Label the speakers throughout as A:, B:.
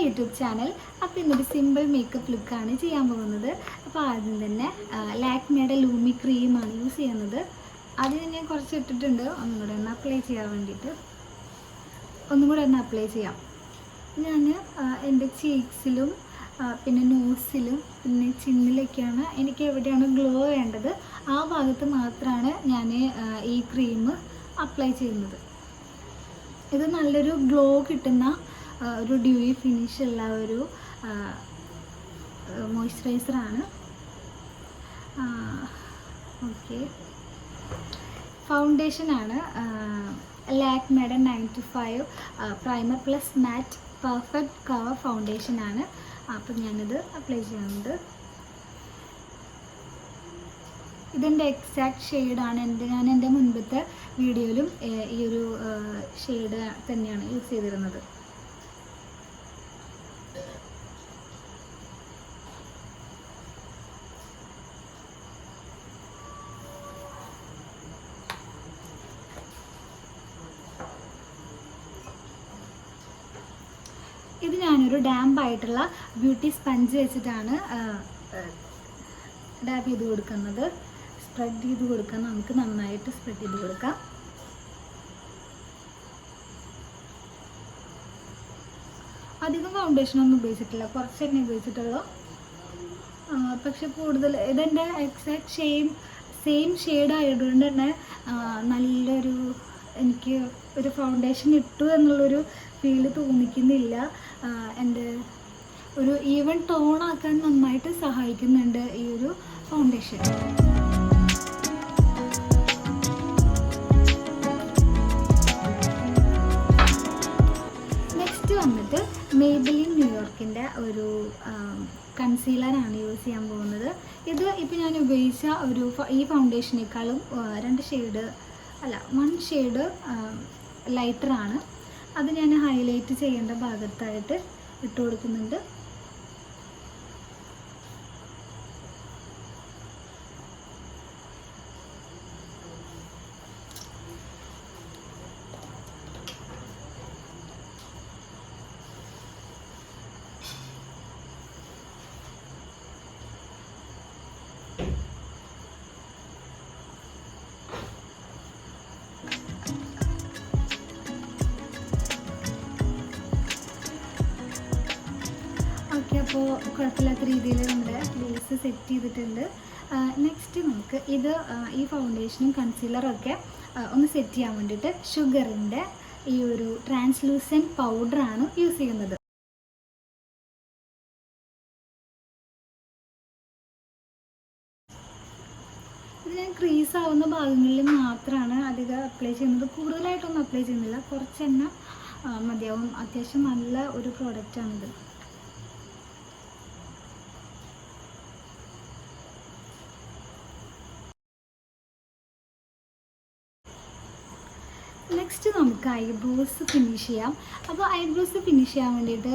A: YouTube channel. അപ്പോൾ ഇന്നൊരു simple makeup ലുക്കാണ് ചെയ്യാൻ പോകുന്നത്. അപ്പോൾ ആദ്യം തന്നെ ലാക്മേയുടെ ലൂമി ക്രീമാണ് യൂസ് ചെയ്യുന്നത്. അതിന് ഞാൻ കുറച്ച് ഇട്ടിട്ടുണ്ട്. ഒന്നും കൂടെ ഒന്ന് അപ്ലൈ ചെയ്യാൻ വേണ്ടിയിട്ട് അപ്ലൈ ചെയ്യാം. ഞാൻ എൻ്റെ ചീക്സിലും പിന്നെ നോസിലും പിന്നെ ചിന്നിലൊക്കെയാണ് എനിക്ക് എവിടെയാണ് ഗ്ലോ വേണ്ടത് ആ ഭാഗത്ത് മാത്രമാണ് ഞാൻ ഈ ക്രീം അപ്ലൈ ചെയ്യുന്നത്. ഇത് നല്ലൊരു ഗ്ലോ കിട്ടുന്ന ഒരു ഡ്യൂയി ഫിനിഷ് ഉള്ള ഒരു മോയ്സ്ചറൈസറാണ്. ഓക്കെ, ഫൗണ്ടേഷനാണ് ലാക്മേയുടെ 925 primer plus matte perfect cover ഫൗണ്ടേഷനാണ്. അപ്പം ഞാനിത് അപ്ലൈ ചെയ്യുന്നുണ്ട്. ഇതെൻ്റെ എക്സാക്ട് ഷെയ്ഡാണ്. ഞാൻ എൻ്റെ മുൻപത്തെ വീഡിയോയിലും ഈ ഒരു ഷെയ്ഡ് തന്നെയാണ് യൂസ് ചെയ്തിരുന്നത്. ഇത് ഞാനൊരു ഡാമ്പായിട്ടുള്ള ബ്യൂട്ടി സ്പഞ്ച് വെച്ചിട്ടാണ് ഡാബ് ചെയ്ത് കൊടുക്കുന്നത്. സ്പ്രെഡ് ചെയ്ത് കൊടുക്കാം, നമുക്ക് നന്നായിട്ട് സ്പ്രെഡ് ചെയ്ത് കൊടുക്കാം. അധികം ഫൗണ്ടേഷനൊന്നും ഉപയോഗിച്ചിട്ടില്ല, കുറച്ച് തന്നെ ഉപയോഗിച്ചിട്ടുള്ളൂ. പക്ഷെ കൂടുതൽ ഇതെൻ്റെ എക്സാക്ട് സെയിം ഷെയ്ഡ് ആയതുകൊണ്ട് തന്നെ നല്ലൊരു എനിക്ക് ഒരു ഫൗണ്ടേഷൻ ഇട്ടു എന്നുള്ളൊരു ഫീല് തോന്നിക്കുന്നില്ല. എൻ്റെ ഒരു ഈവൻ ടോണാക്കാൻ നന്നായിട്ട് സഹായിക്കുന്നുണ്ട് ഈ ഒരു ഫൗണ്ടേഷൻ. നെക്സ്റ്റ് വന്നിട്ട് മേബിലിൻ ന്യൂയോർക്കിൻ്റെ ഒരു കൺസീലറാണ് യൂസ് ചെയ്യാൻ പോകുന്നത്. ഇത് ഇപ്പോൾ ഞാൻ ഉപയോഗിച്ച ഈ ഫൗണ്ടേഷനേക്കാളും 1 ഷെയ്ഡ് ലൈറ്ററാണ്. അത് ഞാൻ ഹൈലൈറ്റ് ചെയ്യേണ്ട ഭാഗത്തായിട്ട് ഇട്ട് കൊടുക്കുന്നുണ്ട്. അപ്പോൾ കുഴപ്പമില്ലാത്ത രീതിയിൽ നമ്മുടെ ബേസ് സെറ്റ് ചെയ്തിട്ടുണ്ട്. നെക്സ്റ്റ് നമുക്ക് ഈ ഫൗണ്ടേഷനും കൺസീലറൊക്കെ ഒന്ന് സെറ്റ് ചെയ്യാൻ വേണ്ടിയിട്ട് ഷുഗറിൻ്റെ ഈ ഒരു ട്രാൻസ്ലൂസൻറ്റ് പൗഡറാണ് യൂസ് ചെയ്യുന്നത്. ഇത് ഞാൻ ക്രീസ് ആവുന്ന ഭാഗങ്ങളിൽ മാത്രമാണ് അധികം അപ്ലൈ ചെയ്യുന്നത്. കൂടുതലായിട്ടൊന്നും അപ്ലൈ ചെയ്യുന്നില്ല, കുറച്ച് തന്നെ മതിയാവും. അത്യാവശ്യം നല്ല ഒരു പ്രോഡക്റ്റാണിത്. നെക്സ്റ്റ് നമുക്ക് ഐബ്രോസ് ഫിനിഷ് ചെയ്യാം. അപ്പോൾ ഐബ്രോസ് ഫിനിഷ് ചെയ്യാൻ വേണ്ടിയിട്ട്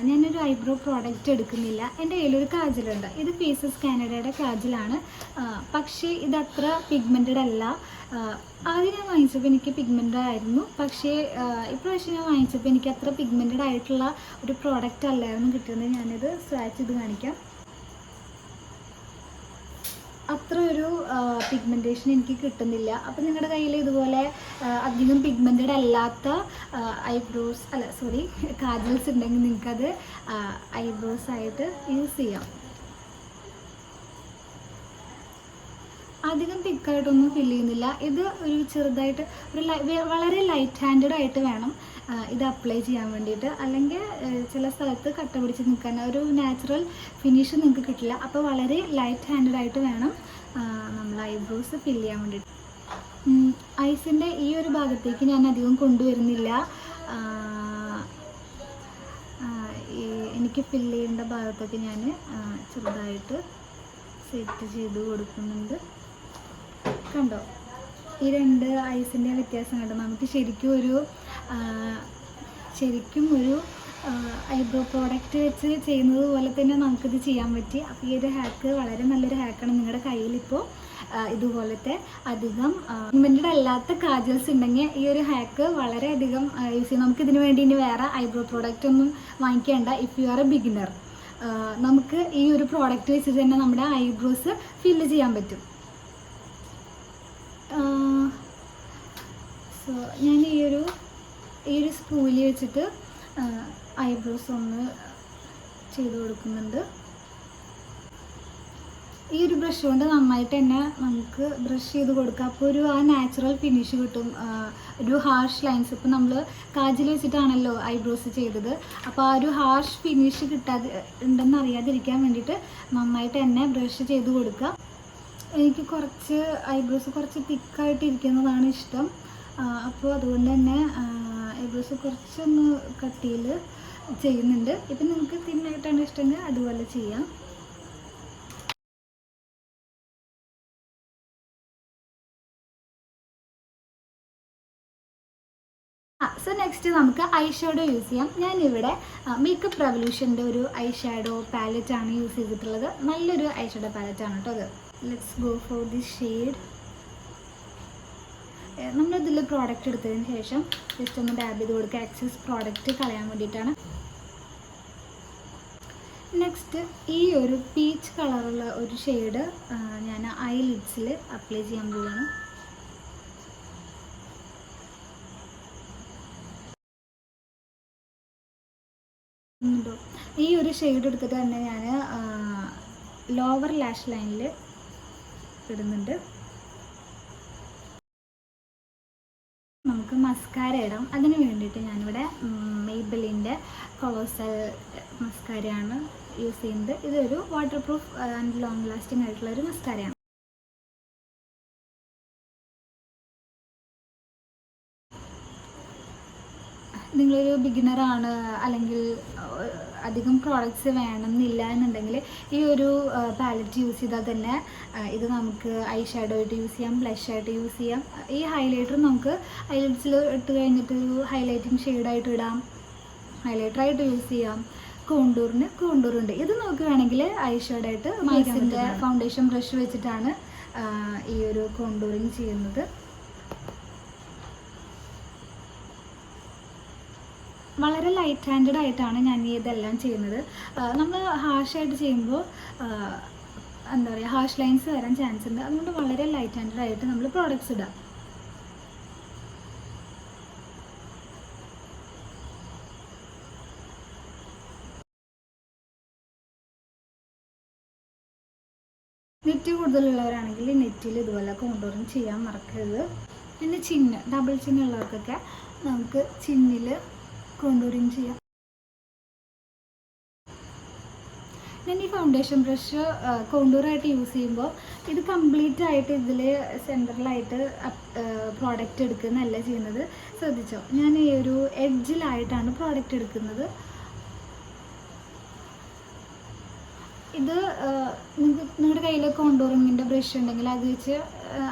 A: ഞാനൊരു ഐബ്രോ പ്രോഡക്റ്റ് എടുക്കുന്നില്ല. എൻ്റെ കയ്യിലൊരു കാജലുണ്ട്. ഇത് ഫേസസ് കാനഡയുടെ കാജലാണ്. പക്ഷേ ഇതത്ര പിഗ്മെൻറ്റഡ് അല്ല. ആദ്യം ഞാൻ വാങ്ങിച്ചപ്പോൾ എനിക്ക് പിഗ്മെൻറ്റഡ് ആയിരുന്നു. പക്ഷേ ഇപ്രാവശ്യം ഞാൻ വാങ്ങിച്ചപ്പോൾ എനിക്ക് അത്ര പിഗ്മെൻറ്റഡ് ആയിട്ടുള്ള ഒരു പ്രോഡക്റ്റ് അല്ലായിരുന്നു കിട്ടുന്നത്. ഞാനിത് സ്വാച്ച് ചെയ്ത് കാണിക്കാം. അത്ര ഒരു പിഗ്മെൻറ്റേഷൻ എനിക്ക് കിട്ടുന്നില്ല. അപ്പോൾ നിങ്ങളുടെ കയ്യിൽ ഇതുപോലെ അധികം പിഗ്മെൻറ്റഡ് അല്ലാത്ത കാജൽസ് ഉണ്ടെങ്കിൽ നിങ്ങൾക്കത് ഐബ്രോസ് ആയിട്ട് യൂസ് ചെയ്യാം. അധികം തിക്കായിട്ടൊന്നും ഫിൽ ചെയ്യുന്നില്ല. ഇത് ഒരു ചെറുതായിട്ട് വളരെ ലൈറ്റ് ഹാൻഡഡ് ആയിട്ട് വേണം ഇത് അപ്ലൈ ചെയ്യാൻ വേണ്ടിയിട്ട്. അല്ലെങ്കിൽ ചില സ്ഥലത്ത് കട്ട പിടിച്ച് നിൽക്കാൻ ഒരു നാച്ചുറൽ ഫിനിഷ് നിങ്ങൾക്ക് കിട്ടില്ല. അപ്പോൾ വളരെ ലൈറ്റ് ഹാൻഡഡ് ആയിട്ട് വേണം നമ്മൾ ഐബ്രോസ് ഫിൽ ചെയ്യാൻ വേണ്ടിയിട്ട്. ഐസിൻ്റെ ഈ ഒരു ഭാഗത്തേക്ക് ഞാൻ അധികം കൊണ്ടുവരുന്നില്ല. എനിക്ക് ഫിൽ ചെയ്യേണ്ട ഭാഗത്തൊക്കെ ഞാൻ ചെറുതായിട്ട് സെറ്റ് ചെയ്ത് കൊടുക്കുന്നുണ്ട്. കണ്ടോ, ഈ 2 ഐസിൻ്റെ വ്യത്യാസം കണ്ടോ? നമുക്ക് ശരിക്കും ഒരു ഐബ്രോ പ്രോഡക്റ്റ് വെച്ച് ചെയ്യുന്നത് പോലെ തന്നെ നമുക്കിത് ചെയ്യാൻ പറ്റി. അപ്പോൾ ഈ ഒരു ഹാക്ക് വളരെ നല്ലൊരു ഹാക്കാണ്. നിങ്ങളുടെ കയ്യിലിപ്പോൾ ഇതുപോലത്തെ അധികം ഇൻവെൻറ്റഡ് അല്ലാത്ത കാജൽസ് ഉണ്ടെങ്കിൽ ഈ ഒരു ഹാക്ക് വളരെയധികം യൂസ് ചെയ്യും. നമുക്കിതിന് വേണ്ടി ഇനി വേറെ ഐബ്രോ പ്രോഡക്റ്റ് ഒന്നും വാങ്ങിക്കേണ്ട. If you are a beginner, നമുക്ക് ഈ ഒരു പ്രോഡക്റ്റ് വെച്ചിട്ട് തന്നെ നമ്മുടെ ഐബ്രോസ് ഫില്ല് ചെയ്യാൻ പറ്റും. സോ ഞാൻ ഈ ഒരു സ്പൂലി വെച്ചിട്ട് ഐബ്രോസ് ഒന്ന് ചെയ്ത് കൊടുക്കുന്നുണ്ട്. ഈ ഒരു ബ്രഷ് കൊണ്ട് നന്നായിട്ട് തന്നെ നമുക്ക് ബ്രഷ് ചെയ്ത് കൊടുക്കാം. അപ്പോൾ ഒരു നാച്ചുറൽ ഫിനിഷ് കിട്ടും. ഒരു ഹാർഷ് ലൈൻസ്, ഇപ്പോൾ നമ്മൾ കാജൽ വെച്ചിട്ടാണല്ലോ ഐബ്രോസ് ചെയ്തത്, അപ്പോൾ ആ ഒരു ഹാർഷ് ഫിനിഷ് ഉണ്ടെന്ന് അറിയാതിരിക്കാൻ വേണ്ടിയിട്ട് നന്നായിട്ട് തന്നെ ബ്രഷ് ചെയ്ത് കൊടുക്കുക. എനിക്ക് കുറച്ച് ഐബ്രോസ് കുറച്ച് തിക്കായിട്ടിരിക്കുന്നതാണ് ഇഷ്ടം. അപ്പോൾ അതുകൊണ്ട് തന്നെ ഐബ്രോസ് കുറച്ചൊന്ന് കട്ടിയിൽ ചെയ്യുന്നുണ്ട്. ഇപ്പം നിങ്ങൾക്ക് തിന്നായിട്ടാണ് ഇഷ്ടമെങ്കിൽ അതുപോലെ ചെയ്യാം. സോ നെക്സ്റ്റ് നമുക്ക് ഐ ഷാഡോ യൂസ് ചെയ്യാം. ഞാനിവിടെ മേക്കപ്പ് റെവല്യൂഷൻ്റെ ഒരു ഐ ഷാഡോ പാലറ്റാണ് യൂസ് ചെയ്തിട്ടുള്ളത്. നല്ലൊരു ഐ ഷാഡോ പാലറ്റാണ് കേട്ടോ അത്. Let's go for the shade. നമ്മളിതിൽ പ്രോഡക്റ്റ് എടുത്തതിന് ശേഷം ജസ്റ്റ് ഒന്ന് ഡാബ് ചെയ്ത് കൊടുക്കുക, എക്സസ് പ്രോഡക്റ്റ് കളയാൻ വേണ്ടിയിട്ടാണ്. നെക്സ്റ്റ് ഈ ഒരു പീച്ച് കളറുള്ള ഒരു ഷെയ്ഡ് ഞാൻ ഐ ലിഡ്സിൽ അപ്ലൈ ചെയ്യാൻ പോവുകയാണ്. ഈ ഒരു ഷെയ്ഡ് എടുത്തിട്ട് തന്നെ ഞാൻ ലോവർ ലാഷ് ലൈനിൽ ഇടുന്നുണ്ട്. നമുക്ക് മസ്കാര ഇടാം. അതിന് വേണ്ടിയിട്ട് ഞാനിവിടെ മെയ്ബെലിൻ്റെ കൊളോസൽ മസ്കാരയാണ് യൂസ് ചെയ്യുന്നത്. ഇതൊരു water proof and long lasting ആയിട്ടുള്ള ഒരു മസ്കാരയാണ്. നിങ്ങളൊരു ബിഗിനറാണ്, അല്ലെങ്കിൽ അധികം പ്രോഡക്റ്റ്സ് വേണമെന്നില്ല എന്നുണ്ടെങ്കിൽ ഈ ഒരു പാലറ്റ് യൂസ് ചെയ്താൽ തന്നെ ഇത് നമുക്ക് ഐ ഷാഡോ ആയിട്ട് യൂസ് ചെയ്യാം, ബ്ലഷ് ആയിട്ട് യൂസ് ചെയ്യാം. ഈ ഹൈലൈറ്റർ നമുക്ക് ഐലിഡ്സിൽ ഇട്ട് കഴിഞ്ഞിട്ട് ഒരു ഹൈലൈറ്റിംഗ് ഷെയ്ഡായിട്ട് ഇടാം, ഹൈലൈറ്ററായിട്ട് യൂസ് ചെയ്യാം. കോണ്ടൂറിന് കോണ്ടൂറുണ്ട്. ഇത് നമുക്ക് വേണമെങ്കിൽ ഐ ഷാഡോ ആയിട്ട് മൈസിൻ്റെ ഫൗണ്ടേഷൻ ബ്രഷ് വെച്ചിട്ടാണ് ഈ ഒരു കോണ്ടൂറിങ് ചെയ്യുന്നത്. വളരെ ലൈറ്റ് ഹാൻഡഡ് ആയിട്ടാണ് ഞാൻ ഇതെല്ലാം ചെയ്യുന്നത്. നമ്മൾ ഹാർഷായിട്ട് ചെയ്യുമ്പോൾ എന്താ പറയുക, ഹാർഷ് ലൈൻസ് വരാൻ ചാൻസ് ഉണ്ട്. അതുകൊണ്ട് വളരെ ലൈറ്റ് ഹാൻഡഡ് ആയിട്ട് നമ്മൾ പ്രോഡക്റ്റ്സ് ഇടാം. നെറ്റ് കൂടുതലുള്ളവരാണെങ്കിൽ നെറ്റിൽ ഇതുപോലെ കോണ്ടൂറിങ് ചെയ്യാൻ മറക്കരുത്. പിന്നെ ചിന്ന്, ഡബിൾ ചിന്നുള്ളവർക്കൊക്കെ നമുക്ക് ചിന്നിൽ കോണ്ടൂറിങ് ചെയ്യാം. ഞാൻ ഈ ഫൗണ്ടേഷൻ ബ്രഷ് കോണ്ടൂറായിട്ട് യൂസ് ചെയ്യുമ്പോൾ ഇത് കംപ്ലീറ്റ് ആയിട്ട് ഇതിൽ സെൻറ്ററിലായിട്ട് പ്രോഡക്റ്റ് എടുക്കുന്നതല്ല ചെയ്യുന്നത്. ശ്രദ്ധിച്ചോ, ഞാൻ ഈ ഒരു എഡ്ജിലായിട്ടാണ് പ്രോഡക്റ്റ് എടുക്കുന്നത്. ഇത് നിങ്ങളുടെ കയ്യിൽ കോണ്ടൂറിങ്ങിൻ്റെ ബ്രഷ് ഉണ്ടെങ്കിൽ അത് വെച്ച്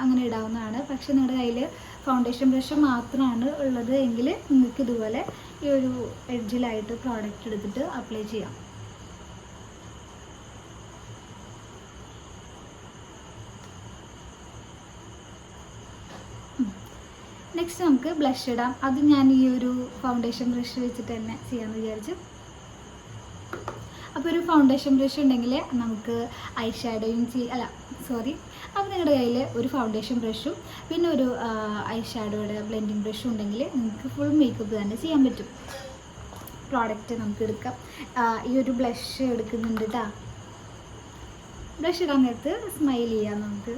A: അങ്ങനെ ഇടാവുന്നതാണ്. പക്ഷേ നിങ്ങളുടെ കയ്യിൽ ഫൗണ്ടേഷൻ ബ്രഷ് മാത്രമാണ് ഉള്ളത് എങ്കിൽ നിങ്ങൾക്ക് ഇതുപോലെ ഈ ഒരു എഡ്ജിലായിട്ട് പ്രോഡക്റ്റ് എടുത്തിട്ട് അപ്ലൈ ചെയ്യാം. നെക്സ്റ്റ് നമുക്ക് ബ്ലഷ് ഇടാം. അത് ഞാൻ ഈ ഒരു ഫൗണ്ടേഷൻ ബ്രഷ് വെച്ചിട്ട് തന്നെ ചെയ്യാമെന്ന് വിചാരിച്ചു. അപ്പോൾ ഒരു ഫൗണ്ടേഷൻ ബ്രഷ് ഉണ്ടെങ്കിൽ നമുക്ക് ഐ ഷാഡോയും അപ്പോൾ നിങ്ങളുടെ കയ്യിൽ ഒരു ഫൗണ്ടേഷൻ ബ്രഷും പിന്നെ ഒരു ഐ ഷാഡോയുടെ ബ്ലെൻഡിങ് ബ്രഷും ഉണ്ടെങ്കിൽ നിങ്ങൾക്ക് ഫുൾ മേക്കപ്പ് തന്നെ ചെയ്യാൻ പറ്റും. പ്രോഡക്റ്റ് നമുക്ക് എടുക്കാം. ഈ ഒരു ബ്ലഷ് എടുക്കുന്നുണ്ട് കേട്ടോ. ബ്ലഷ് ഇടാൻ നേരത്ത് സ്മൈൽ ചെയ്യാം, നമുക്ക്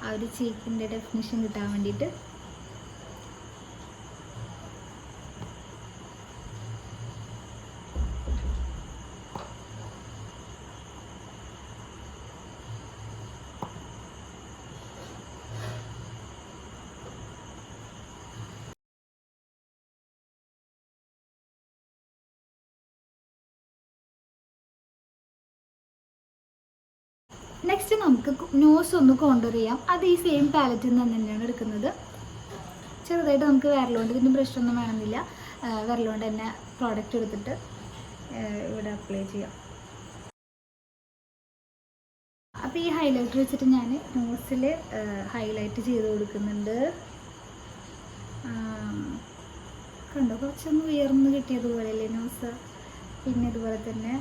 A: ആ ഒരു ചീക്കിൻ്റെ ഡെഫിനിഷൻ കിട്ടാൻ വേണ്ടിയിട്ട്. നെക്സ്റ്റ് നമുക്ക് നോസ് ഒന്ന് കോണ്ടൂർ ചെയ്യാം. അത് ഈ സെയിം പാലറ്റിൽ നിന്ന് തന്നെയാണ് എടുക്കുന്നത്. ചെറുതായിട്ട് നമുക്ക് വിരലുകൊണ്ട്, ഇതിൻ്റെ ബ്രഷൊന്നും വേണമെന്നില്ല, വിരലുകൊണ്ട് തന്നെ പ്രോഡക്റ്റ് എടുത്തിട്ട് ഇവിടെ അപ്ലൈ ചെയ്യാം. അപ്പോൾ ഈ ഹൈലൈറ്റർ വെച്ചിട്ട് ഞാൻ നോസിൽ ഹൈലൈറ്റ് ചെയ്ത് കൊടുക്കുന്നുണ്ട്. കണ്ടോ, കുറച്ചൊന്ന് ഉയർന്ന് കിട്ടിയതുപോലെയല്ലേ നോസ്. പിന്നെ ഇതുപോലെ തന്നെ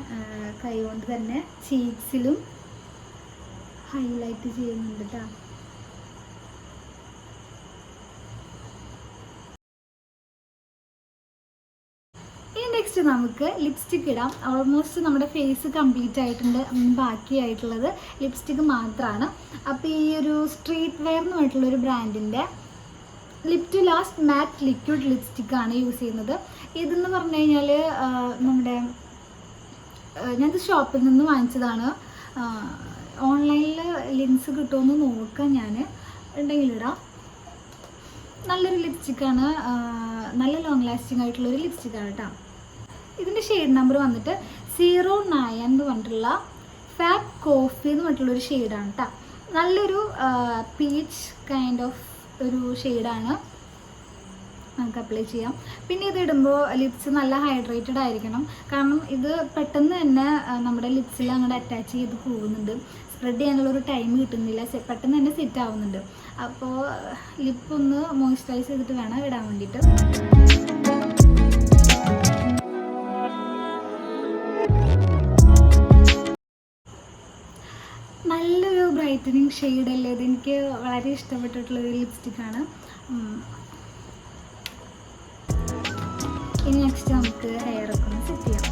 A: കൈ കൊണ്ട് തന്നെ ചീക്സിലും ഹൈലൈറ്റ് ചെയ്യുന്നുണ്ട് കേട്ടോ. ഇനി നെക്സ്റ്റ് നമുക്ക് ലിപ്സ്റ്റിക്ക് ഇടാം. ഓൾമോസ്റ്റ് നമ്മുടെ ഫേസ് കംപ്ലീറ്റ് ആയിട്ടുണ്ട്. ബാക്കിയായിട്ടുള്ളത് ലിപ്സ്റ്റിക്ക് മാത്രമാണ്. അപ്പോൾ ഈ ഒരു സ്ട്രീറ്റ് വെയർ എന്ന് പറഞ്ഞിട്ടുള്ളൊരു ബ്രാൻഡിൻ്റെ lip to last matte liquid ലിപ്സ്റ്റിക്കാണ് യൂസ് ചെയ്യുന്നത്. ഇതെന്ന് പറഞ്ഞു കഴിഞ്ഞാൽ നമ്മുടെ ഞാനിത് ഷോപ്പിൽ നിന്ന് വാങ്ങിച്ചതാണ്. ഓൺലൈനിൽ ലിങ്ക്സ് കിട്ടുമെന്ന് നോക്കാം, ഞാൻ ഉണ്ടെങ്കിലിടാം. നല്ലൊരു ലിപ്സ്റ്റിക്കാണ്, നല്ല ലോങ് ലാസ്റ്റിംഗ് ആയിട്ടുള്ളൊരു ലിപ്സ്റ്റിക്കാണ് കേട്ടോ. ഇതിൻ്റെ ഷെയ്ഡ് നമ്പർ വന്നിട്ട് 09 എന്ന് പറഞ്ഞിട്ടുള്ള ഫാറ്റ് കോഫി എന്ന് പറഞ്ഞിട്ടുള്ളൊരു ഷെയ്ഡാണ് കേട്ടോ. നല്ലൊരു പീച്ച് കൈൻഡ് ഓഫ് ഒരു ഷെയ്ഡാണ്. നമുക്ക് അപ്ലൈ ചെയ്യാം. പിന്നെ ഇത് ഇടുമ്പോൾ ലിപ്സ് നല്ല ഹൈഡ്രേറ്റഡ് ആയിരിക്കണം. കാരണം ഇത് പെട്ടെന്ന് തന്നെ നമ്മുടെ ലിപ്സിൽ അങ്ങോട്ട് അറ്റാച്ച് ചെയ്ത് പോകുന്നുണ്ട്. സ്പ്രെഡ് ചെയ്യാനുള്ളൊരു ടൈം കിട്ടുന്നില്ല, പെട്ടെന്ന് തന്നെ സെറ്റ് ആവുന്നുണ്ട്. അപ്പോൾ ലിപ്പ് ഒന്ന് മോയ്സ്ചറൈസ് ചെയ്തിട്ട് വേണം ഇടാൻ വേണ്ടിയിട്ട്. നല്ലൊരു ബ്രൈറ്റനിങ് ഷെയ്ഡല്ലേ ഇത്. എനിക്ക് വളരെ ഇഷ്ടപ്പെട്ടിട്ടുള്ളൊരു ലിപ്സ്റ്റിക്കാണ്. ഇനി നെക്സ്റ്റ് നമുക്ക് ഹെയറൊക്കെ ഒന്ന് സെറ്റ് ചെയ്യാം.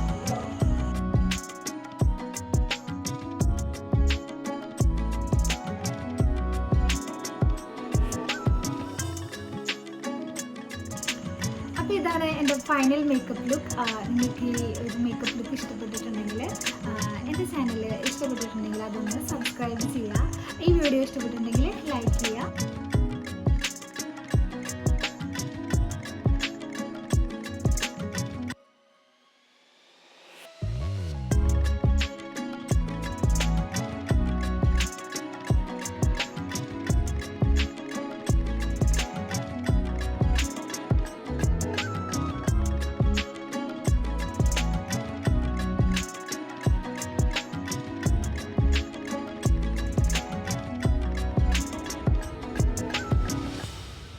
A: അപ്പോൾ ഇതാണ് എൻ്റെ ഫൈനൽ മേക്കപ്പ് ലുക്ക്. നിങ്ങൾക്ക് ഈ ഒരു മേക്കപ്പ് ലുക്ക് ഇഷ്ടപ്പെട്ടിട്ടുണ്ടെങ്കിൽ എൻ്റെ ചാനൽ ഇഷ്ടപ്പെട്ടിട്ടുണ്ടെങ്കിൽ അതൊന്ന് സബ്സ്ക്രൈബ് ചെയ്യുക. ഈ വീഡിയോ ഇഷ്ടപ്പെട്ടിട്ടുണ്ടെങ്കിൽ ലൈക്ക് ചെയ്യുക.